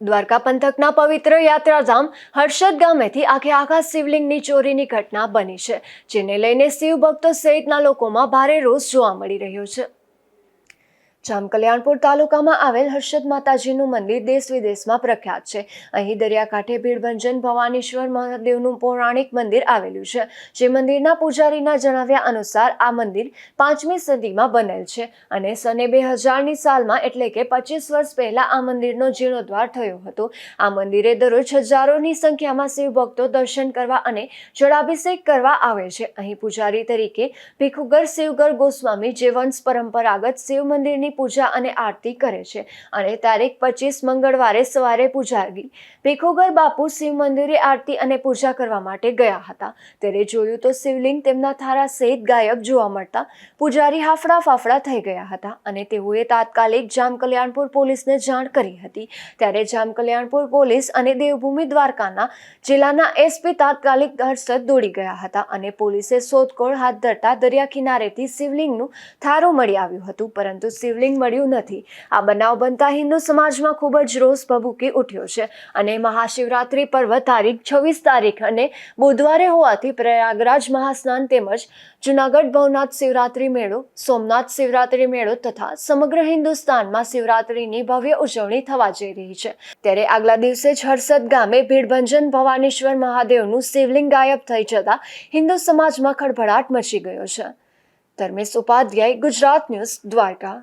દ્વારકા પંથકના પવિત્ર યાત્રાધામ હર્ષદ ગામેથી આખા શિવલિંગની ચોરીની ઘટના બની છે, જેને લઈને શિવ ભક્તો સહિતના લોકોમાં ભારે રોષ જોવા મળી રહ્યો છે। જામકલ્યાણપુર તાલુકામાં આવેલ હર્ષદ માતાજીનું મંદિર દેશ વિદેશમાં પ્રખ્યાત છે। અહીં દરિયાકાંઠે ભીડભંજન ભવાનીશ્વર મહાદેવનું પૌરાણિક મંદિર આવેલું છે, જે મંદિરના પૂજારીના જણાવ્યા અનુસાર આ મંદિર 5મી સદીમાં બનેલ છે અને સને 2000ની સાલમાં એટલે કે 25 વર્ષ પહેલા આ મંદિરનો જીર્ણોદ્ધાર થયો હતો। આ મંદિરે દરરોજ હજારોની સંખ્યામાં શિવ ભક્તો દર્શન કરવા અને જળાભિષેક કરવા આવે છે। અહીં પૂજારી તરીકે ભીખુગર શિવગર ગોસ્વામી જે વંશ પરંપરાગત શિવ મંદિરની પૂજા અને આરતી કરે છે અને તારીખ 25 મંગળવારે સવારે પૂજારી ભીખુગર બાપુ શિવ મંદિરે આરતી અને પૂજા કરવા માટે ગયા હતા, ત્યારે જોયું તો શિવલિંગ તેમના થારા સહિત ગાયબ જોવા મળતા પૂજારી હાફડા ફાફડા થઈ ગયા હતા અને તેઓએ તાત્કાલિક જામકલ્યાણપુર પોલીસને જાણ કરી હતી। ત્યારે જામકલ્યાણપુર પોલીસ અને દેવભૂમિ દ્વારકાના જિલ્લાના એસપી તાત્કાલિક હર્ષદ દોડી ગયા હતા અને પોલીસે શોધખોળ હાથ ધરતા દરિયા કિનારેથી શિવલિંગનું થારું મળી આવ્યું હતું, પરંતુ શિવલિંગ મળ્યું નથી। આ બનાવ બનતા હિન્દુ સમાજમાં ખૂબ જ રોષ ભભૂકી ઉઠ્યો છે અને મહાશિવરાત્રી પર્વ તારીખ 26 તારીખ અને બુધવારે હોવાથી પ્રયાગરાજ મહાસ્નાન તેમજ જૂનાગઢ ભવનાથ શિવરાત્રી મેળો, સોમનાથ શિવરાત્રી મેળો તથા સમગ્ર હિન્દુસ્તાનમાં શિવરાત્રીની ભવ્ય ઉજવણી થવા જઈ રહી છે। ત્યારે આગલા દિવસે જ હર્ષદ ગામે ભીડભંજન ભવાનીશ્વર મહાદેવનું શિવલિંગ ગાયબ થઈ જતા હિન્દુ સમાજમાં ખળભળાટ મચી ગયો છે। ધર્મેશ ઉપાધ્યાય, ગુજરાત ન્યૂઝ, દ્વારકા।